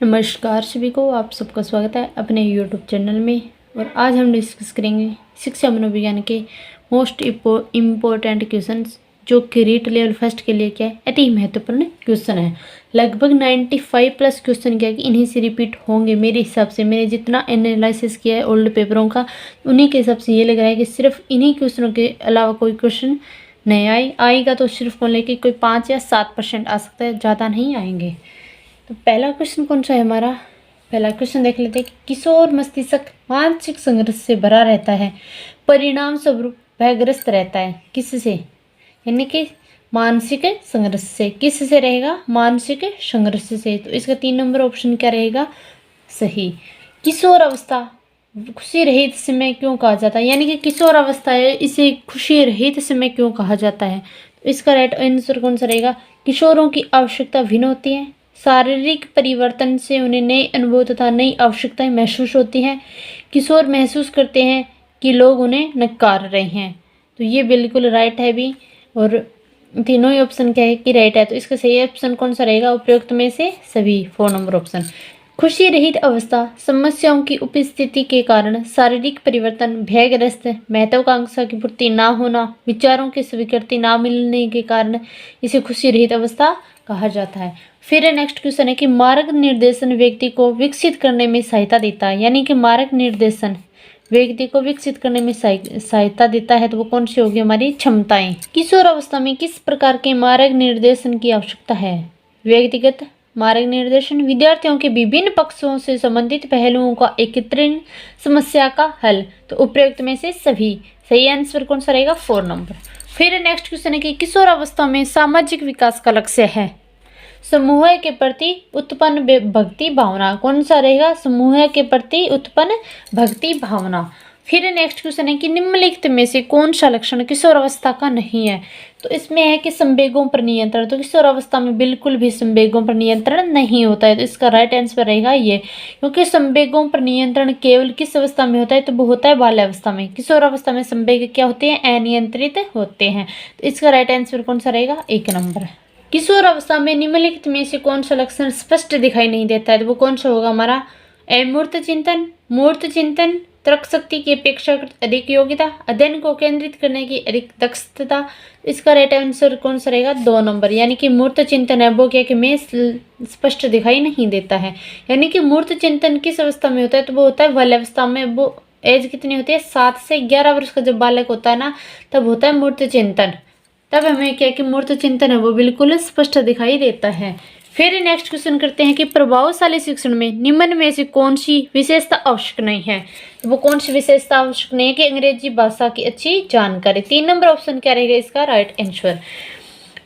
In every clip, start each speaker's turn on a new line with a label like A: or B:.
A: नमस्कार सभी को, आप सबका स्वागत है अपने यूट्यूब चैनल में। और आज हम डिस्कस करेंगे शिक्षा मनोविज्ञान के मोस्ट इम्पोर्टेंट क्वेश्चंस, जो कि रीट लेवल फर्स्ट के लिए क्या है अति महत्वपूर्ण क्वेश्चन है। लगभग 95 प्लस क्वेश्चन क्या है कि इन्हीं से रिपीट होंगे। मेरे हिसाब से मैंने जितना एनालिसिस किया है ओल्ड पेपरों का, उन्हीं के हिसाब से ये लग रहा है कि सिर्फ इन्हीं क्वेश्चनों के अलावा कोई क्वेश्चन नहीं आएगा तो सिर्फ बोले कि कोई 5 या 7% आ सकता है, ज़्यादा नहीं आएंगे। तो पहला क्वेश्चन कौन सा है हमारा? पहला क्वेश्चन देख लेते हैं कि किशोर मस्तिष्क मानसिक संघर्ष से भरा रहता है, परिणाम स्वरूप भयग्रस्त रहता है। किससे? यानी कि मानसिक संघर्ष से। किससे रहेगा? मानसिक संघर्ष से। तो इसका 3 नंबर ऑप्शन क्या रहेगा? सही। किशोर अवस्था खुशी रहित समय क्यों कहा जाता है? यानी कि किशोर अवस्था है, इसे खुशी रहित समय क्यों कहा जाता है? तो इसका राइट आंसर कौन सा रहेगा? किशोरों की आवश्यकता भिन्न होती है, शारीरिक परिवर्तन से उन्हें नए अनुभव तथा नई आवश्यकताएं महसूस होती हैं, किशोर महसूस करते हैं कि लोग उन्हें नकार रहे हैं। तो ये बिल्कुल राइट है भी, और तीनों ही ऑप्शन क्या है कि राइट है। तो इसका सही ऑप्शन कौन सा रहेगा? उपयुक्त में से सभी, 4 नंबर ऑप्शन। खुशी रहित अवस्था समस्याओं की उपस्थिति के कारण शारीरिक परिवर्तन, भयग्रस्त, महत्वाकांक्षा की पूर्ति ना होना, विचारों की स्वीकृति ना मिलने के कारण इसे खुशी रहित अवस्था कहा जाता है। फिर नेक्स्ट क्वेश्चन है कि मार्ग निर्देशन व्यक्ति को विकसित करने में सहायता देता है। यानी कि मार्ग निर्देशन व्यक्ति को विकसित करने में सहायता देता है, तो वो कौन सी होगी? हमारी क्षमताएं। किशोर अवस्था में किस प्रकार के मार्ग निर्देशन की आवश्यकता है? व्यक्तिगत मार्ग निर्देशन, विद्यार्थियों के विभिन्न पक्षों से संबंधित पहलुओं का एकत्रीकरण, समस्या का हल। तो उपयुक्त में से सभी। सही आंसर कौन सा रहेगा? 4 नंबर। फिर नेक्स्ट क्वेश्चन है कि किशोर अवस्था में सामाजिक विकास का लक्ष्य है समूह के प्रति उत्पन्न भक्ति भावना। कौन सा रहेगा? समूह के प्रति उत्पन्न भक्ति भावना। फिर नेक्स्ट क्वेश्चन है कि निम्नलिखित में से कौन सा लक्षण किशोर अवस्था का नहीं है? तो इसमें है कि संवेगों पर नियंत्रण। तो किशोर अवस्था में बिल्कुल भी संवेगों पर नियंत्रण नहीं होता है, तो इसका राइट आंसर रहेगा ये। क्योंकि संवेगों पर नियंत्रण केवल किस अवस्था में होता है? तो वो होता है बाल्य अवस्था में। किशोर अवस्था में संवेग क्या होते हैं? अनियंत्रित होते हैं। तो इसका राइट आंसर कौन सा रहेगा? 1 नंबर। किशोर अवस्था में निम्नलिखित में से कौन सा लक्षण स्पष्ट दिखाई नहीं देता है? तो वो कौन सा होगा हमारा? अमूर्त चिंतन, मूर्त चिंतन, तर्क शक्ति की अपेक्षाकृत अधिक योग्यता, अध्ययन को केंद्रित करने की अधिक दक्षता। इसका राइट आंसर कौन सा रहेगा? 2 नंबर। यानी कि मूर्त चिंतन है वो क्या कि में स्पष्ट दिखाई नहीं देता है। यानी कि मूर्त चिंतन किस अवस्था में होता है? तो वो होता है बाल्य अवस्था में। वो एज कितनी होती है? 7 से 11 वर्ष का जब बालक होता है ना, तब होता है मूर्त चिंतन। तब हमें क्या कि मूर्त चिंतन है वो बिल्कुल स्पष्ट दिखाई देता है। फिर नेक्स्ट क्वेश्चन करते हैं कि प्रभावशाली शिक्षण में निम्न में से कौन सी विशेषता आवश्यक नहीं है? तो वो कौन सी विशेषता आवश्यक नहीं है? कि अंग्रेजी भाषा की अच्छी जानकारी। 3 नंबर ऑप्शन क्या रहेगा इसका राइट आंसर।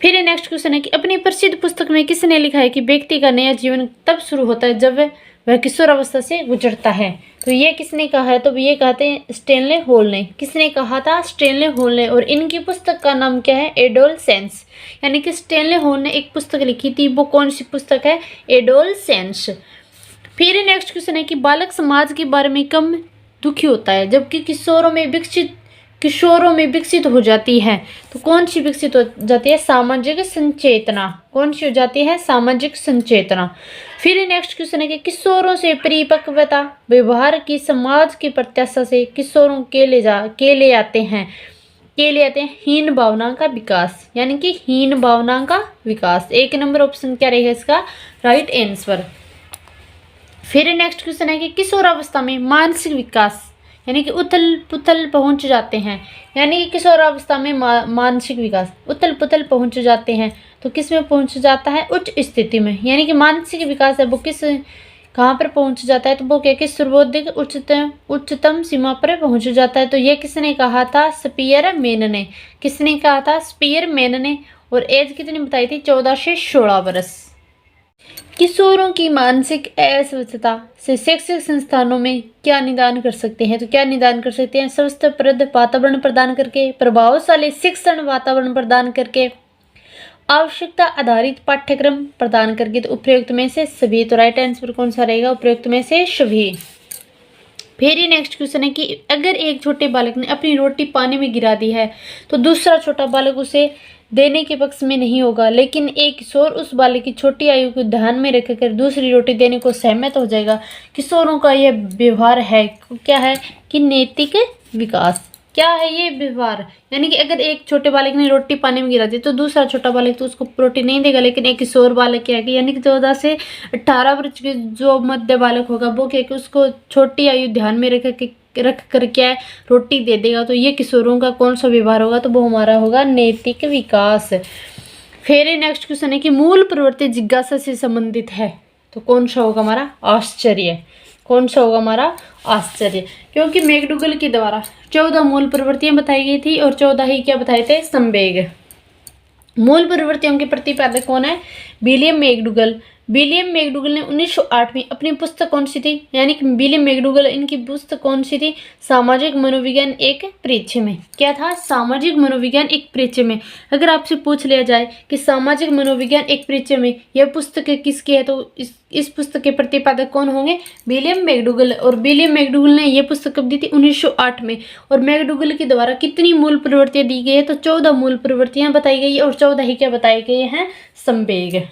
A: फिर नेक्स्ट क्वेश्चन है कि अपनी प्रसिद्ध पुस्तक में किसने लिखा है कि व्यक्ति का नया जीवन तब शुरू होता है जब वह किशोर अवस्था से गुजरता है? तो ये किसने कहा है? तो ये कहते हैं स्टेनले हॉल ने। किसने कहा था? स्टेनले हॉल ने। और इनकी पुस्तक का नाम क्या है? एडोलसेंस। यानी कि स्टेनले हॉल ने एक पुस्तक लिखी थी, वो कौन सी पुस्तक है? एडोलसेंस। फिर नेक्स्ट क्वेश्चन है कि बालक समाज के बारे में कम दुखी होता है, जबकि किशोरों में विकसित हो जाती है। तो कौन सी विकसित हो जाती है? सामाजिक संचेतना। कौन सी हो जाती है? सामाजिक संचेतना। फिर नेक्स्ट क्वेश्चन है कि किशोरों से परिपक्वता व्यवहार की समाज की प्रत्याशा से किशोरों के ले आते हैं हीन भावना का विकास। यानी कि हीन भावना का विकास। 1 नंबर ऑप्शन क्या रहेगा इसका राइट आंसर। फिर नेक्स्ट क्वेश्चन है कि किशोर अवस्था में मानसिक विकास यानी कि उथल पुथल पहुंच जाते हैं। यानी कि किशोर अवस्था में मानसिक विकास उथल पुथल पहुंच जाते हैं। तो किस में पहुंच जाता है? उच्च स्थिति में। यानी कि मानसिक विकास है वो कहाँ पर पहुंच जाता है? तो वो क्या कि सर्वोधिक उच्चतम सीमा पर पहुंच जाता है। तो ये किसने कहा था? स्पीयरमैन ने। किसने कहा था? स्पीयरमैन ने। और एज कितनी बताई थी? 14 से 16 वर्ष। किशोरों की मानसिक अस्वस्थता से शैक्षिक संस्थानों में क्या निदान कर सकते हैं? तो क्या निदान कर सकते हैं? स्वास्थ्यप्रद वातावरण प्रदान करके, प्रभावशाली शिक्षण वातावरण प्रदान करके, आवश्यकता आधारित पाठ्यक्रम प्रदान करके। तो उपयुक्त में से सभी। तो राइट आंसर कौन सा रहेगा? उपयुक्त में से सभी। फिर ये नेक्स्ट क्वेश्चन है कि अगर एक छोटे बालक ने अपनी रोटी पानी में गिरा दी है तो दूसरा छोटा बालक उसे देने के पक्ष में नहीं होगा, लेकिन एक किशोर उस बालक की छोटी आयु को ध्यान में रखकर दूसरी रोटी देने को सहमत हो जाएगा। किशोरों का यह व्यवहार है क्या है कि नैतिक विकास। क्या है ये व्यवहार, यानी कि अगर एक छोटे बालक ने रोटी पानी में गिरा दी तो दूसरा छोटा बालक तो उसको रोटी नहीं देगा, लेकिन एक किशोर बालक क्या है कि यानी कि 14 से 18 वर्ष के जो मध्य बालक होगा वो क्या है कि उसको छोटी आयु ध्यान में रख कर क्या है रोटी दे देगा। तो ये किशोरों का कौन सा व्यवहार होगा, तो वो हमारा होगा नैतिक विकास। फिर नेक्स्ट क्वेश्चन है कि मूल प्रवृत्ति जिज्ञासा से संबंधित है, तो कौन सा होगा हमारा आश्चर्य। कौन सा होगा हमारा आश्चर्य, क्योंकि मैकडूगल के द्वारा 14 मूल प्रवृत्तियां बताई गई थी और 14 ही क्या बताए थे, संवेग। मूल प्रवृत्तियों के प्रतिपादक कौन है, विलियम मैकडूगल। विलियम मैकडूगल ने 1908 में अपनी पुस्तक कौन सी थी, यानी कि विलियम मैकडूगल इनकी पुस्तक कौन सी थी, सामाजिक मनोविज्ञान एक परिचय में। क्या था, सामाजिक मनोविज्ञान एक परिचय में। अगर आपसे पूछ लिया जाए कि सामाजिक मनोविज्ञान एक परिचय में यह पुस्तक किसकी है, तो इस पुस्तक के प्रतिपादक कौन होंगे, विलियम मैकडूगल। और विलियम मैकडूगल ने यह पुस्तक कब दी थी, 1908 में। और मैकडूगल के द्वारा कितनी मूल प्रवृत्तियां दी गई है, तो 14 मूल प्रवृत्तियां बताई गई है और 14 ही क्या बताए गए हैं, संवेग।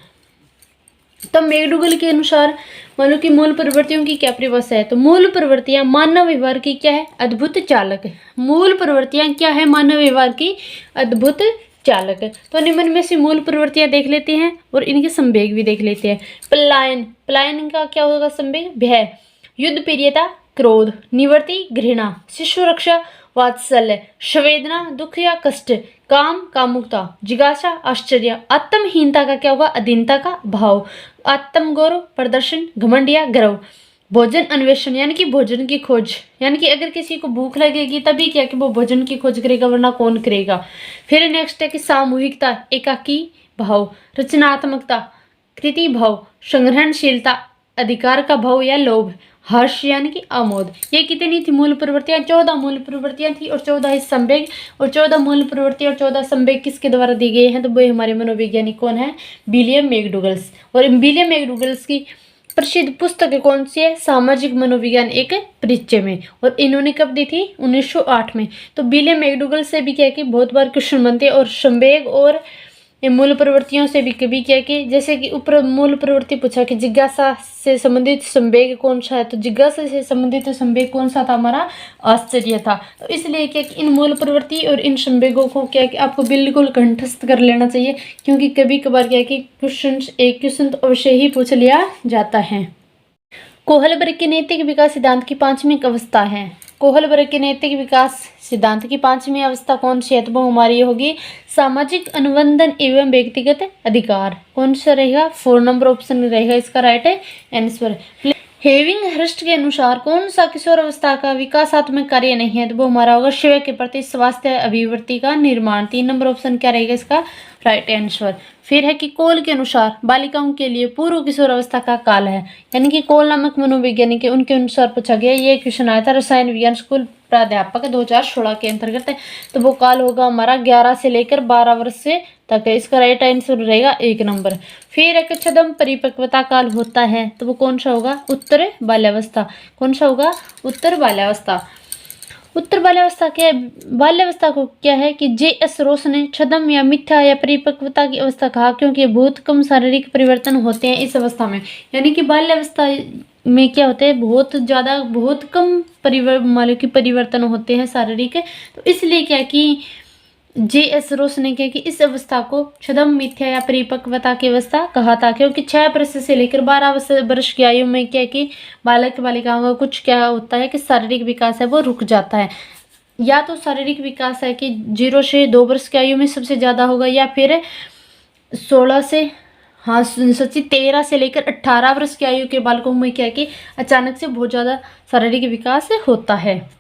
A: तो मैकडूगल के अनुसार मानो कि मूल प्रवृत्तियों की क्या परिभाषा है, तो मूल प्रवृत्तियां मानव व्यवहार की क्या है, अद्भुत चालक। मूल प्रवृत्तियां क्या है, मानव व्यवहार की अद्भुत चालक। तो निम्न में से मूल प्रवृत्तियां देख लेते हैं और इनके संवेग भी देख लेते हैं। पलायन, पलायन का क्या होगा संवेग, भय। युद्ध प्रियता, क्रोध। निवृत्ति, घृणा। शिशु रक्षा, वात्सल्य। संवेदना, दुख या कष्ट। काम, कामुकता। जिज्ञासा, आश्चर्य। आत्महीनता का क्या होगा, अधीनता का भाव। आत्म गौरव, प्रदर्शन, घमंड या गर्व। भोजन अन्वेषण, यानी कि भोजन की खोज, यानी कि अगर किसी को भूख लगेगी तभी क्या कि वो भोजन की खोज करेगा, वरना कौन करेगा। फिर नेक्स्ट है कि सामूहिकता, एकाकी भाव। रचनात्मकता, कृति भाव। संग्रहणशीलता, अधिकार का भाव या लोभ। हर्ष यानी कि आमोद। ये कितनी थी मूल प्रवृत्तियां, 14 मूल प्रवृत्तियां थी और 14 ही संवेग। और 14 मूल प्रवृत्ति और 14 संवेग किसके द्वारा दी गई हैं, तो वो हमारे मनोवैज्ञानिक कौन है, विलियम मैकडूगल्स। और विलियम मैकडूगल्स की प्रसिद्ध पुस्तक कौन सी है, सामाजिक मनोविज्ञान एक परिचय में। और इन्होंने कब दी थी, 1908 में। तो विलियम मैकडूगल से भी क्या कि बहुत बार क्वेश्चन बनते हैं, और संवेग और मूल प्रवृत्तियों से भी कभी क्या कि जैसे कि ऊपर मूल प्रवृत्ति पूछा कि जिज्ञासा से संबंधित संवेग कौन सा है, तो जिज्ञासा से संबंधित संवेग कौन सा था, हमारा आश्चर्य था। तो इसलिए क्या कि इन मूल प्रवृत्ति और इन संवेगों को क्या कि आपको बिल्कुल कंठस्थ कर लेना चाहिए, क्योंकि कभी कभार क्या कि एक क्वेश्चन तो अवश्य ही पूछ लिया जाता है। कोहलबर्ग के नैतिक विकास सिद्धांत की 5वीं अवस्था है। कोहलबर्ग के नैतिक विकास सिद्धांत की 5वीं अवस्था कौन सी है, तो वो हमारी होगी सामाजिक अनुबंधन एवं व्यक्तिगत अधिकार। कौन सा रहेगा, 4 नंबर ऑप्शन रहेगा इसका राइट आंसर। हेविंग हर्स्ट के अनुसार कौन सा किशोर अवस्था का विकासात्मक कार्य नहीं है, तो वो हमारा होगा शिव के प्रति स्वास्थ्य अभिवृत्ति का निर्माण। 3 नंबर ऑप्शन क्या रहेगा इसका राइट आंसर। फिर है कि कोल के अनुसार बालिकाओं के लिए पूर्व किशोर अवस्था का काल है, यानी कि कोल नामक मनोवैज्ञानिक है, उनके अनुसार पूछा गया। ये क्वेश्चन आया था रसायन विज्ञान स्कूल प्राध्यापक 2016 के अंतर्गत। तो वो काल होगा हमारा 11 से लेकर 12 वर्ष से तक है, इसका राइट आंसर रहेगा 1 नंबर। फिर एक छदम परिपक्वता काल होता है, तो वो कौन सा होगा, उत्तर बाल्यावस्था। कौन सा होगा, उत्तर बाल्यावस्था। उत्तर बाल्यावस्था क्या है, बाल्यावस्था को क्या है कि J.S. रोस ने छदम या मिथ्या या परिपक्वता की अवस्था कहा, क्योंकि बहुत कम शारीरिक परिवर्तन होते हैं इस अवस्था में। यानी कि बाल्यावस्था में क्या होता है, बहुत कम परिवर्तन होते हैं शारीरिक। तो इसलिए क्या कि J.S. रोस ने क्या कि इस अवस्था को छदम मिथ्या या परिपक्वता की अवस्था कहा था, क्योंकि 6 वर्ष से लेकर 12 वर्ष की आयु में क्या कि बालक बालिकाओं का कुछ क्या होता है कि शारीरिक विकास है वो रुक जाता है। या तो शारीरिक विकास है कि 0 से 2 वर्ष की आयु में सबसे ज़्यादा होगा, या फिर 13 से लेकर 18 वर्ष की आयु के बालकों में क्या कि अचानक से बहुत ज़्यादा शारीरिक विकास होता है।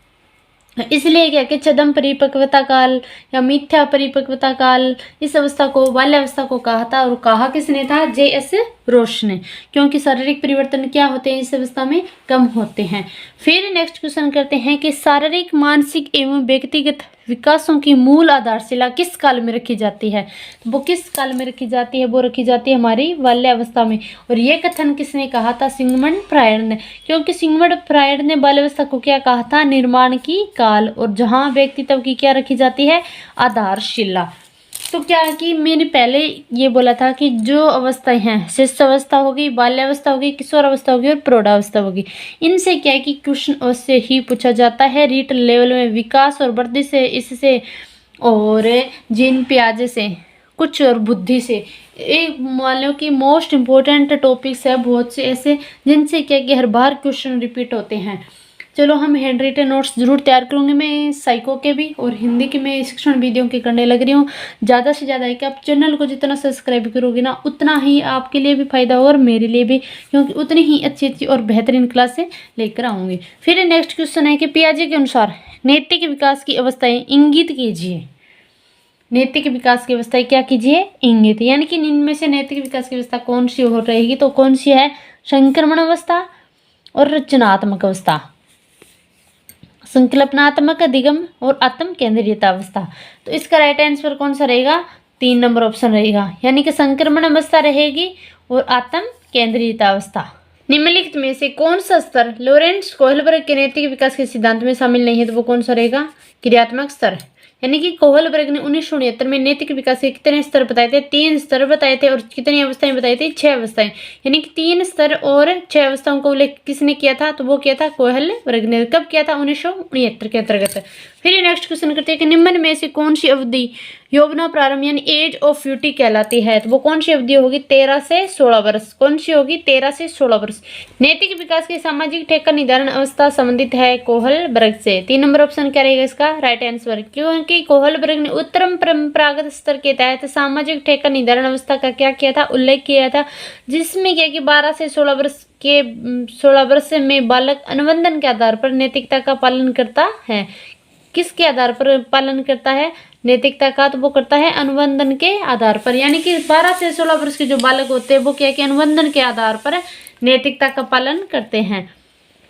A: इसलिए क्या कि छदम परिपक्वता काल या मिथ्या परिपक्वता काल इस अवस्था को बाल्यावस्था को कहा था, और कहा किसने था, J.S. रोशनी, क्योंकि शारीरिक परिवर्तन क्या होते हैं इस अवस्था में, कम होते हैं। फिर नेक्स्ट क्वेश्चन करते हैं कि शारीरिक, मानसिक एवं व्यक्तिगत विकासों की मूल आधारशिला किस काल में रखी जाती है? तो वो किस काल में रखी जाती है? वो रखी जाती है हमारी बाल्यावस्था में। और ये कथन किसने कहा था? सिगमंड फ्रायड ने, क्योंकि सिगमंड फ्रायड ने बाल्यावस्था को क्या कहा था? निर्माण की काल, और जहाँ व्यक्तित्व की क्या रखी जाती है? आधारशिला। तो क्या है कि मैंने पहले ये बोला था कि जो अवस्थाएं हैं, शिशु अवस्था होगी, बाल्यावस्था होगी, किशोर अवस्था होगी और प्रौढ़ावस्था होगी, इनसे क्या है कि क्वेश्चन अवश्य ही पूछा जाता है। रीट लेवल में विकास और वृद्धि से, इससे और जीन प्याजे से कुछ और बुद्धि से, एक मान लो कि मोस्ट इम्पोर्टेंट टॉपिक्स है बहुत से ऐसे जिनसे क्या कि हर बार क्वेश्चन रिपीट होते हैं। चलो हम हैंड रिटन नोट्स जरूर तैयार करूँगी, मैं साइको के भी और हिंदी के मैं शिक्षण वीडियो के करने लग रही हूँ। ज़्यादा से ज़्यादा है कि आप चैनल को जितना सब्सक्राइब करोगे ना, उतना ही आपके लिए भी फायदा होगा और मेरे लिए भी, क्योंकि उतनी ही अच्छी अच्छी और बेहतरीन क्लासें लेकर आऊँगी। फिर नेक्स्ट क्वेश्चन है कि पियाजे के अनुसार नैतिक विकास की अवस्थाएं इंगित कीजिए। नैतिक विकास की अवस्था क्या कीजिए? इंगित, यानी कि इनमें से नैतिक विकास की अवस्था कौन सी हो रहेगी? तो कौन सी है? संक्रमण अवस्था और रचनात्मक अवस्था, संकल्पनात्मक अधिगम और आत्म केंद्रियता अवस्था। तो इसका राइट आंसर कौन सा रहेगा? 3 नंबर ऑप्शन रहेगा, यानी कि संक्रमण अवस्था रहेगी और आत्म केंद्रियता अवस्था। निम्नलिखित में से कौन सा स्तर लॉरेंस कोहलबर्ग के नैतिक विकास के सिद्धांत में शामिल नहीं है? तो वो कौन सा रहेगा? क्रियात्मक स्तर, यानी कि कोहलबर्ग ने 1969 में नैतिक विकास के कितने स्तर बताए थे? 3 स्तर बताए थे। और कितनी अवस्थाएं बताई थी? 6 अवस्थाएं, यानी कि 3 स्तर और 6 अवस्थाओं को उल्लेख किसने किया था? तो वो किया था कोहलबर्ग ने। कब किया था? 1969 के अंतर्गत। फिर नेक्स्ट क्वेश्चन करते हैं कि निम्न में से कौन सी अवधि यौवना प्रारंभ यानी एज ऑफ ब्यूटी कहलाती है? तो वो कौन सी अवधि होगी? 13 से 16 वर्ष। कौन सी होगी? 13 से 16 वर्ष। नैतिक विकास की सामाजिक ठेका निर्धारण अवस्था संबंधित है कोहलबर्ग से। 3 नंबर ऑप्शन क्या रहेगा इसका राइट आंसर? क्योंकि कोहलबर्ग ने उत्तम परंपरागत स्तर के तहत सामाजिक ठेका निर्धारण अवस्था का क्या किया था? उल्लेख किया था, जिसमें क्या कि 12 से 16 वर्ष में बालक अनुबंधन के आधार पर नैतिकता का पालन करता है। किसके आधार पर पालन करता है नैतिकता का? तो वो करता है अनुबंधन के आधार पर, यानी कि 12 से 16 वर्ष के जो बालक होते हैं वो क्या कि अनुबंधन के आधार पर नैतिकता का पालन करते हैं।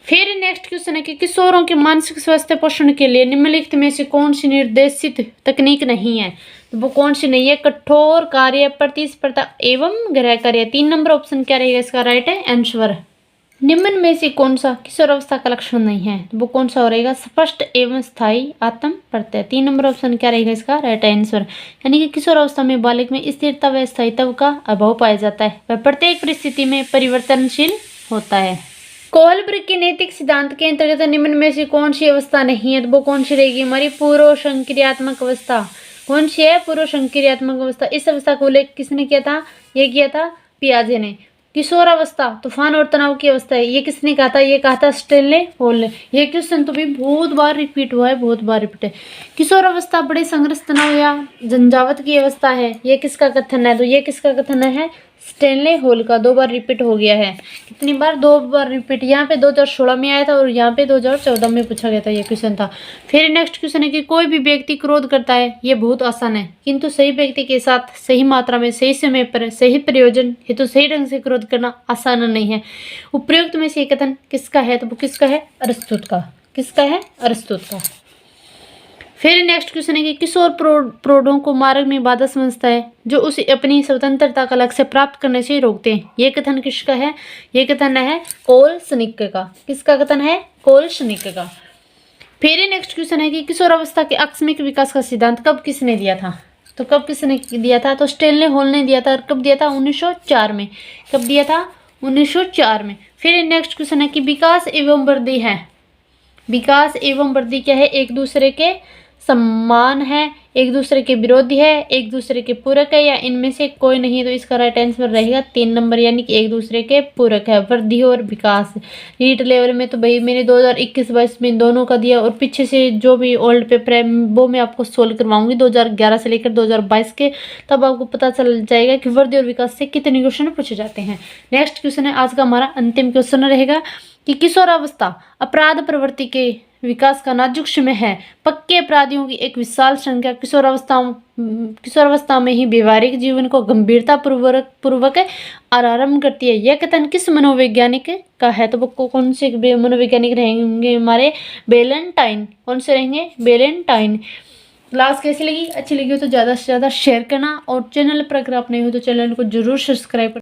A: फिर नेक्स्ट क्वेश्चन है कि किशोरों के मानसिक स्वास्थ्य पोषण के लिए निम्नलिखित में से कौन सी निर्देशित तकनीक नहीं है? तो वो कौन सी नहीं है? कठोर कार्य, प्रतिस्पर्धा एवं गृह कार्य। 3 नंबर ऑप्शन क्या रहेगा इसका राइट है आंसर? निम्न में से कौन सा किशोर अवस्था का लक्षण नहीं है? तो वो कौन सा हो रहेगा? स्पष्ट एवं स्थायी आत्म प्रत्यय। 3 नंबर ऑप्शन क्या रहेगा इसका राइट आंसर? यानी कि किशोर अवस्था में बालक में स्थिरता व स्थायित्व का अभाव पाया जाता है, वह प्रत्येक परिस्थिति में परिवर्तनशील होता है। कोहलबर्ग के नैतिक सिद्धांत के अंतर्गत निम्न में से कौन सी अवस्था नहीं है? तो वो कौन सी रहेगी? हमारी पूर्व संक्रियात्मक अवस्था। कौन सी है? पूर्व संक्रियात्मक अवस्था। इस अवस्था को उल्लेख किसने किया था? ये किया था पियाजे ने। किशोर अवस्था तूफान और तनाव की अवस्था है, ये किसने कहा था? ये कहा था स्टेनले होल ने। ये क्वेश्चन तो भी बहुत बार रिपीट हुआ है, बहुत बार रिपीट है। किशोर अवस्था बड़े संघर्ष, तनाव या झंझावत की अवस्था है, ये किसका कथन है? तो ये किसका कथन है? स्टेनले होल का। 2 बार रिपीट हो गया है। कितनी बार? 2 बार रिपीट। यहाँ पे 2016 में आया था और यहाँ पे 2014 में पूछा गया था, ये क्वेश्चन था। फिर नेक्स्ट क्वेश्चन है कि कोई भी व्यक्ति क्रोध करता है, ये बहुत आसान है, किंतु सही व्यक्ति के साथ सही मात्रा में सही समय पर सही प्रयोजन हेतु सही ढंग से क्रोध करना आसान नहीं है। उपयुक्त में से ये कथन किसका है? तो वो किसका है? अरस्तुत का। किसका है? अरस्तुत का। फिर नेक्स्ट क्वेश्चन है कि किशोर प्रौढ़ों को मार्ग में बाधा समझता है जो उसे अपनी स्वतंत्रता का लक्ष्य प्राप्त करने से रोकते हैं, ये कथन किसका है? ये कथन है कोलसनिक का। किसका कथन है? कोलसनिक का। फिर नेक्स्ट क्वेश्चन है कि किशोर अवस्था के आकस्मिक विकास का सिद्धांत कब किसने दिया था? तो कब किसने दिया था? तो स्टेनले होल ने दिया था। कब दिया था? 1904 में। कब दिया था? 1904 में। फिर नेक्स्ट क्वेश्चन है कि विकास एवं वृद्धि है, विकास एवं वृद्धि क्या है? एक दूसरे के समान है, एक दूसरे के विरोधी है, एक दूसरे के पूरक है, या इनमें से कोई नहीं है? तो इसका राइट आंसर रहेगा 3 नंबर, यानी कि एक दूसरे के पूरक है। वृद्धि और विकास रीट लेवल में तो भाई मैंने 2021-22 में दोनों का दिया, और पीछे से जो भी ओल्ड पेपर है वो मैं आपको सोल्व करवाऊंगी 2011 से लेकर 2022 के, तब आपको पता चल जाएगा कि वृद्धि और विकास से कितने क्वेश्चन पूछे जाते हैं। नेक्स्ट क्वेश्चन है आज का हमारा अंतिम क्वेश्चन रहेगा कि किशोरावस्था अपराध प्रवृत्ति के विकास का नाजुक समय है। पक्के अपराधियों की एक विशाल संख्या किशोरावस्था में ही व्यवहारिक जीवन को गंभीरता पूर्वक आरंभ करती है। यह कथन किस मनोवैज्ञानिक का है? तो वो कौन से मनोवैज्ञानिक रहेंगे हमारे? बैलेंटाइन। कौन से रहेंगे? बैलेंटाइन। क्लास कैसी लगी? अच्छी लगी हो तो ज़्यादा से ज़्यादा शेयर करना, और चैनल पर अगर आप नए हो तो चैनल को जरूर सब्सक्राइब